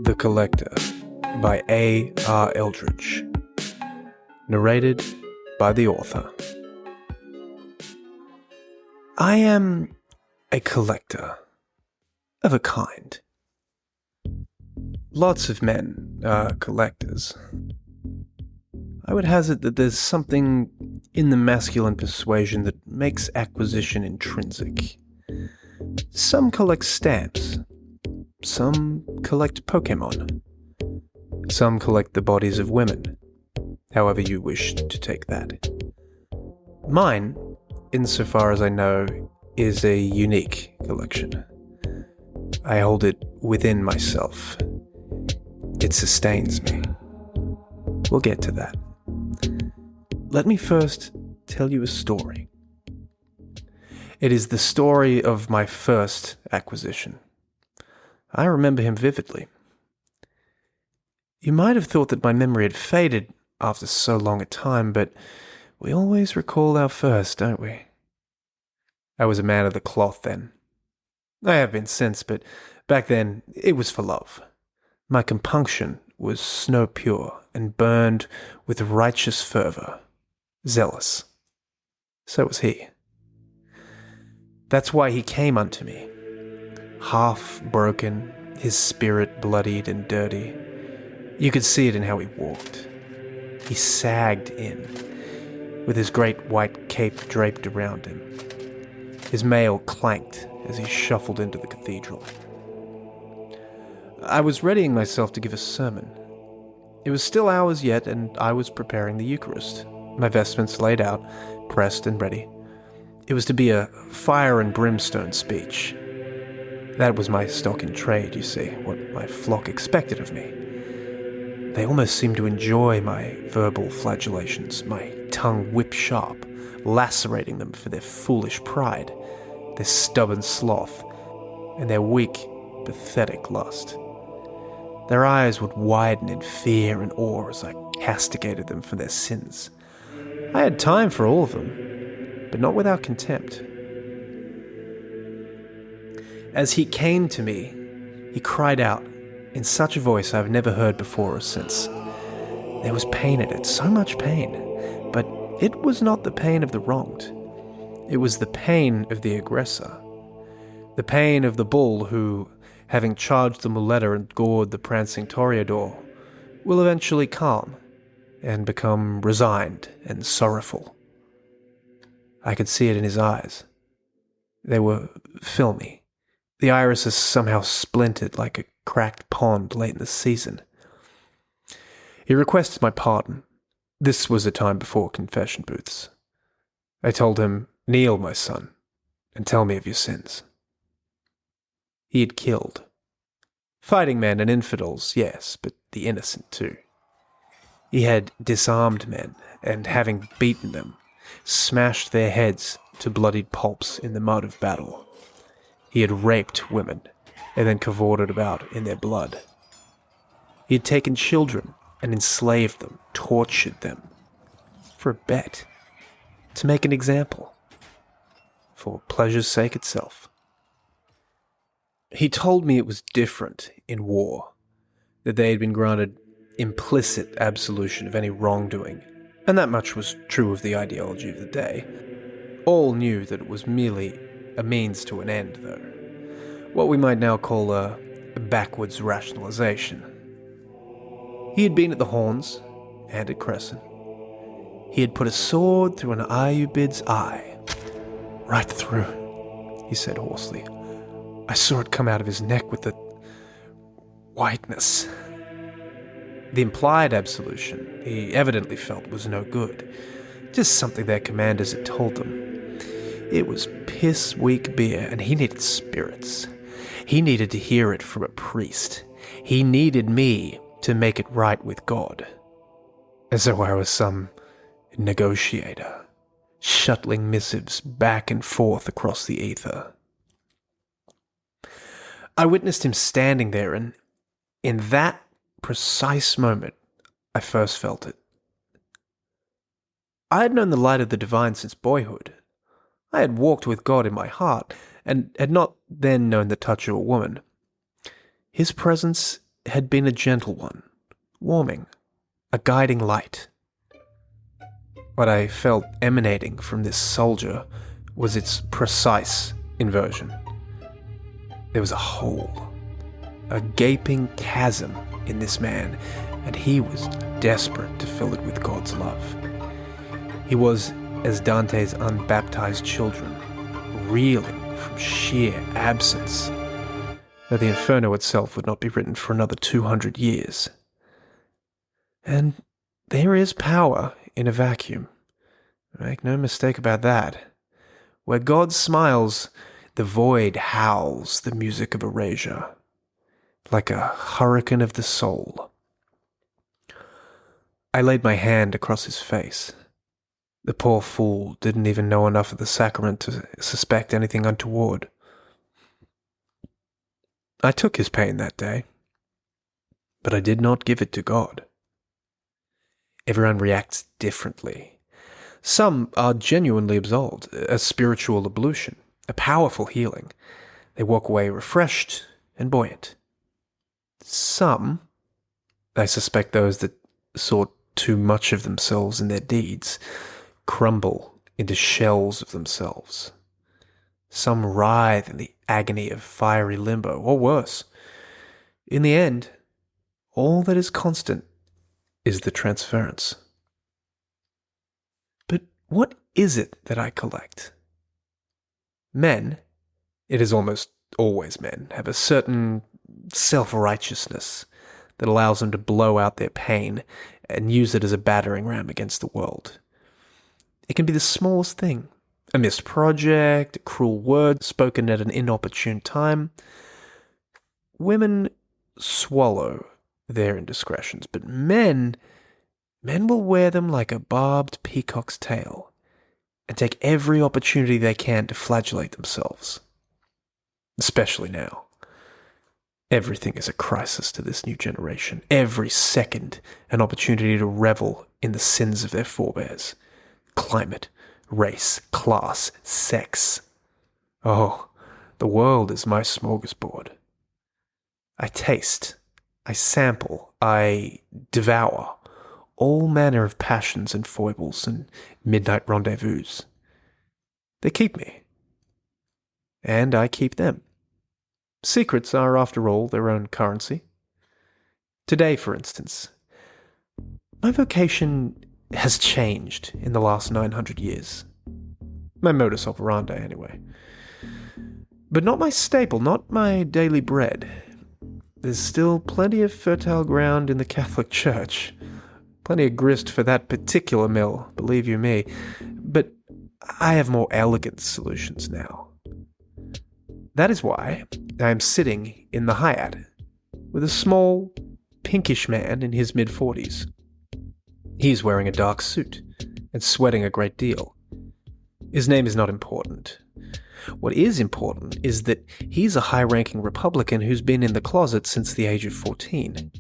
The Collector by A.R. Eldridge. Narrated by the author. I am a collector of a kind. Lots of men are collectors. I would hazard that there's something in the masculine persuasion that makes acquisition intrinsic. Some collect stamps. Some collect Pokemon. Some collect the bodies of women, however you wish to take that. Mine, insofar as I know, is a unique collection. I hold it within myself. It sustains me. We'll get to that. Let me first tell you a story. It is the story of my first acquisition. I remember him vividly. You might have thought that my memory had faded after so long a time, but we always recall our first, don't we? I was a man of the cloth then. I have been since, but back then it was for love. My compunction was snow pure and burned with righteous fervor, zealous. So was he. That's why he came unto me. Half broken, his spirit bloodied and dirty. You could see it in how he walked. He sagged in, with his great white cape draped around him. His mail clanked as he shuffled into the cathedral. I was readying myself to give a sermon. It was still hours yet, and I was preparing the Eucharist, my vestments laid out, pressed and ready. It was to be a fire and brimstone speech. That was my stock in trade, you see, what my flock expected of me. They almost seemed to enjoy my verbal flagellations, my tongue whip-sharp, lacerating them for their foolish pride, their stubborn sloth, and their weak, pathetic lust. Their eyes would widen in fear and awe as I castigated them for their sins. I had time for all of them, but not without contempt. As he came to me, he cried out in such a voice I've never heard before or since. There was pain in it, so much pain, but it was not the pain of the wronged. It was the pain of the aggressor. The pain of the bull who, having charged the muleta and gored the prancing toreador, will eventually calm and become resigned and sorrowful. I could see it in his eyes. They were filmy. The irises somehow splintered like a cracked pond late in the season. He requested my pardon. This was a time before confession booths. I told him, "Kneel, my son, and tell me of your sins." He had killed. Fighting men and infidels, yes, but the innocent too. He had disarmed men, and having beaten them, smashed their heads to bloodied pulps in the mud of battle. He had raped women, and then cavorted about in their blood. He had taken children and enslaved them, tortured them, for a bet, to make an example, for pleasure's sake itself. He told me it was different in war, that they had been granted implicit absolution of any wrongdoing, and that much was true of the ideology of the day. All knew that it was merely a means to an end, though. What we might now call a backwards rationalization. He had been at the Horns and at Crescent. He had put a sword through an Ayubid's eye. Right through, he said hoarsely. I saw it come out of his neck with the whiteness. The implied absolution, he evidently felt, was no good. Just something their commanders had told them. It was piss-weak beer, and he needed spirits. He needed to hear it from a priest. He needed me to make it right with God. As though I was some negotiator, shuttling missives back and forth across the ether. I witnessed him standing there, and in that precise moment, I first felt it. I had known the light of the divine since boyhood. I had walked with God in my heart, and had not then known the touch of a woman. His presence had been a gentle one, warming, a guiding light. What I felt emanating from this soldier was its precise inversion. There was a hole, a gaping chasm in this man, and he was desperate to fill it with God's love. He was as Dante's unbaptized children, reeling from sheer absence, though the Inferno itself would not be written for another 200 years. And there is power in a vacuum. Make no mistake about that. Where God smiles, the void howls the music of erasure, like a hurricane of the soul. I laid my hand across his face. The poor fool didn't even know enough of the sacrament to suspect anything untoward. I took his pain that day, but I did not give it to God. Everyone reacts differently. Some are genuinely absolved, a spiritual ablution, a powerful healing. They walk away refreshed and buoyant. Some, I suspect those that sought too much of themselves in their deeds, crumble into shells of themselves. Some writhe in the agony of fiery limbo, or worse. In the end, all that is constant is the transference. But what is it that I collect? Men, it is almost always men, have a certain self-righteousness that allows them to blow out their pain and use it as a battering ram against the world. It can be the smallest thing. A missed project, a cruel word spoken at an inopportune time. Women swallow their indiscretions, but men will wear them like a barbed peacock's tail and take every opportunity they can to flagellate themselves. Especially now. Everything is a crisis to this new generation. Every second an opportunity to revel in the sins of their forebears. Climate, race, class, sex. Oh, the world is my smorgasbord. I taste, I sample, I devour all manner of passions and foibles and midnight rendezvous. They keep me, and I keep them. Secrets are, after all, their own currency. Today, for instance, my vocation has changed in the last 900 years. My modus operandi, anyway. But not my staple, not my daily bread. There's still plenty of fertile ground in the Catholic Church. Plenty of grist for that particular mill, believe you me. But I have more elegant solutions now. That is why I am sitting in the Hyatt with a small, pinkish man in his mid-40s. He's wearing a dark suit and sweating a great deal. His name is not important. What is important is that he's a high-ranking Republican who's been in the closet since the age of 14.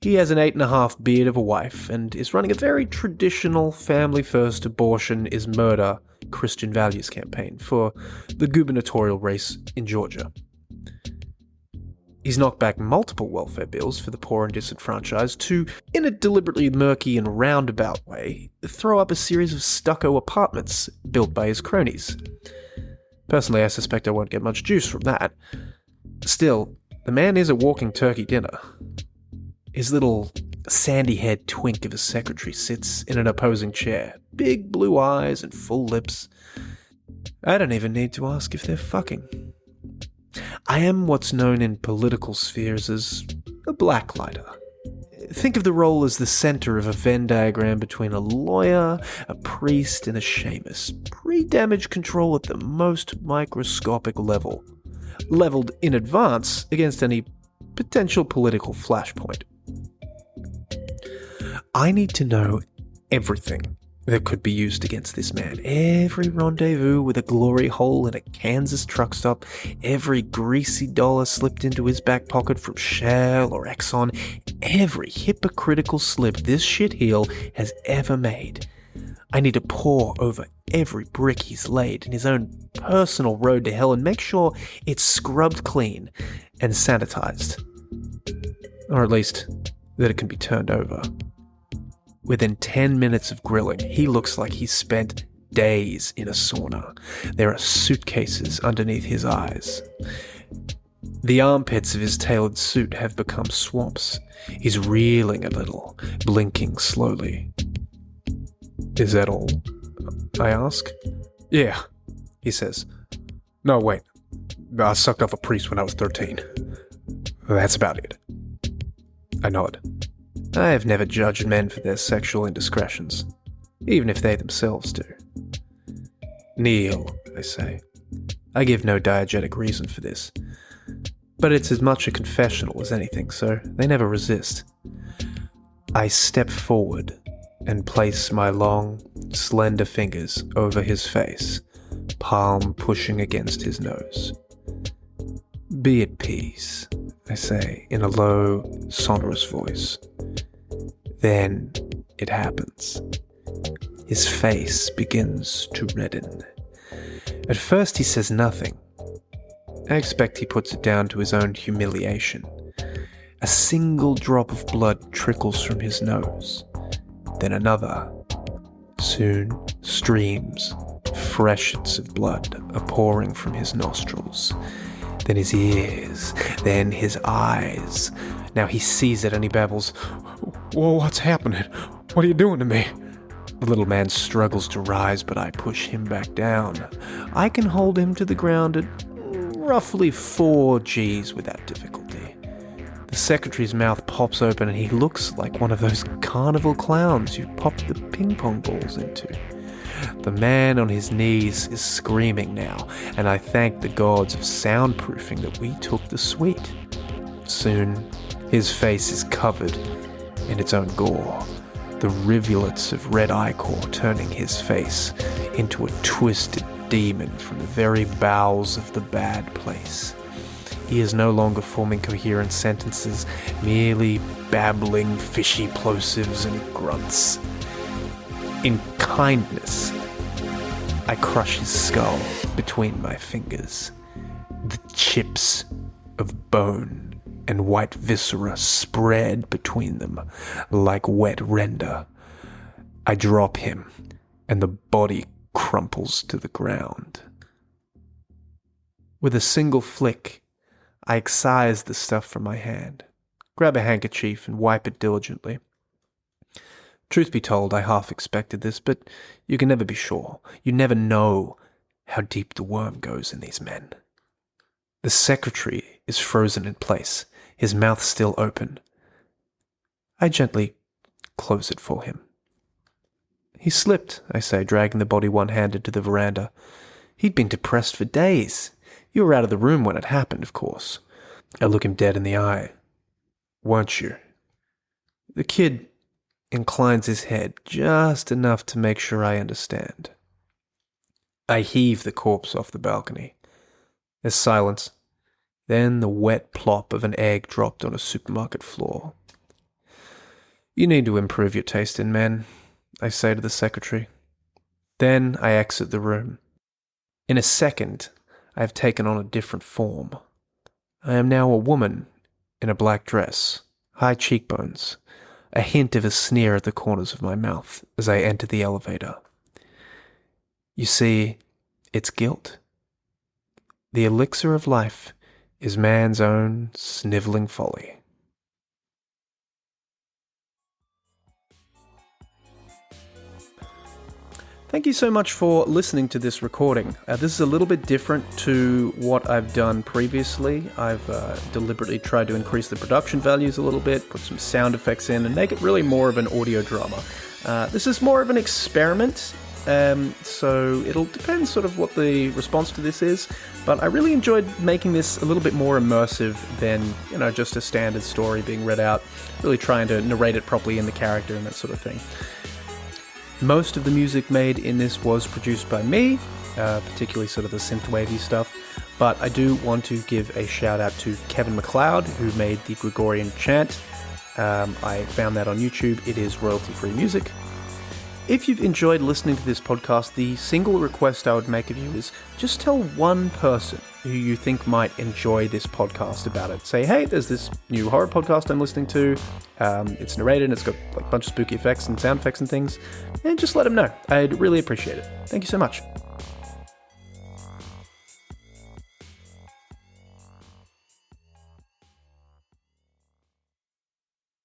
He has an 8.5 beard of a wife and is running a very traditional family-first abortion is murder Christian values campaign for the gubernatorial race in Georgia. He's knocked back multiple welfare bills for the poor and disenfranchised to, in a deliberately murky and roundabout way, throw up a series of stucco apartments built by his cronies. Personally, I suspect I won't get much juice from that. Still, the man is a walking turkey dinner. His little sandy-haired twink of a secretary sits in an opposing chair, big blue eyes and full lips. I don't even need to ask if they're fucking. I am what's known in political spheres as a blacklighter. Think of the role as the center of a Venn diagram between a lawyer, a priest, and a shamus. Pre-damage control at the most microscopic level, leveled in advance against any potential political flashpoint. I need to know everything that could be used against this man. Every rendezvous with a glory hole in a Kansas truck stop, every greasy dollar slipped into his back pocket from Shell or Exxon, every hypocritical slip this shitheel has ever made. I need to pore over every brick he's laid in his own personal road to hell and make sure it's scrubbed clean and sanitized. Or at least, that it can be turned over. Within 10 minutes of grilling, he looks like he's spent days in a sauna. There are suitcases underneath his eyes. The armpits of his tailored suit have become swamps. He's reeling a little, blinking slowly. "Is that all?" I ask. "Yeah," he says. "No, wait. I sucked off a priest when I was 13. That's about it." I nod. I have never judged men for their sexual indiscretions, even if they themselves do. "Kneel," I say. I give no diegetic reason for this, but it's as much a confessional as anything, so they never resist. I step forward and place my long, slender fingers over his face, palm pushing against his nose. "Be at peace," I say in a low, sonorous voice. Then it happens. His face begins to redden. At first he says nothing. I expect he puts it down to his own humiliation. A single drop of blood trickles from his nose, then another. Soon, streams, freshets of blood are pouring from his nostrils. Then his ears, then his eyes. Now he sees it and he babbles, "Whoa, what's happening? What are you doing to me?" The little man struggles to rise, but I push him back down. I can hold him to the ground at roughly 4 Gs without difficulty. The secretary's mouth pops open and he looks like one of those carnival clowns you pop the ping pong balls into. The man on his knees is screaming now, and I thank the gods of soundproofing that we took the suite. Soon, his face is covered in its own gore, the rivulets of red ichor turning his face into a twisted demon from the very bowels of the bad place. He is no longer forming coherent sentences, merely babbling fishy plosives and grunts. In kindness, I crush his skull between my fingers. The chips of bone and white viscera spread between them like wet render. I drop him, and the body crumples to the ground. With a single flick, I excise the stuff from my hand, grab a handkerchief and wipe it diligently. Truth be told, I half expected this, but you can never be sure. You never know how deep the worm goes in these men. The secretary is frozen in place, his mouth still open. I gently close it for him. "He slipped," I say, dragging the body one-handed to the veranda. "He'd been depressed for days. You were out of the room when it happened, of course." I look him dead in the eye. "Weren't you?" The kid inclines his head just enough to make sure I understand. I heave the corpse off the balcony. There's silence. Then the wet plop of an egg dropped on a supermarket floor. "You need to improve your taste in men," I say to the secretary. Then I exit the room. In a second, I have taken on a different form. I am now a woman in a black dress, high cheekbones, a hint of a sneer at the corners of my mouth as I enter the elevator. You see, it's guilt. The elixir of life is man's own sniveling folly. Thank you so much for listening to this recording. This is a little bit different to what I've done previously. I've deliberately tried to increase the production values a little bit, put some sound effects in, and make it really more of an audio drama. This is more of an experiment, so it'll depend sort of what the response to this is, but I really enjoyed making this a little bit more immersive than, just a standard story being read out, really trying to narrate it properly in the character and that sort of thing. Most of the music made in this was produced by me, particularly sort of the synthwavey stuff, but I do want to give a shout out to Kevin MacLeod, who made the Gregorian chant. I found that on YouTube. It is royalty-free music. If you've enjoyed listening to this podcast, the single request I would make of you is just tell one person who you think might enjoy this podcast about it. Say, hey, there's this new horror podcast I'm listening to. It's narrated and it's got like a bunch of spooky effects and sound effects and things. And just let them know. I'd really appreciate it. Thank you so much.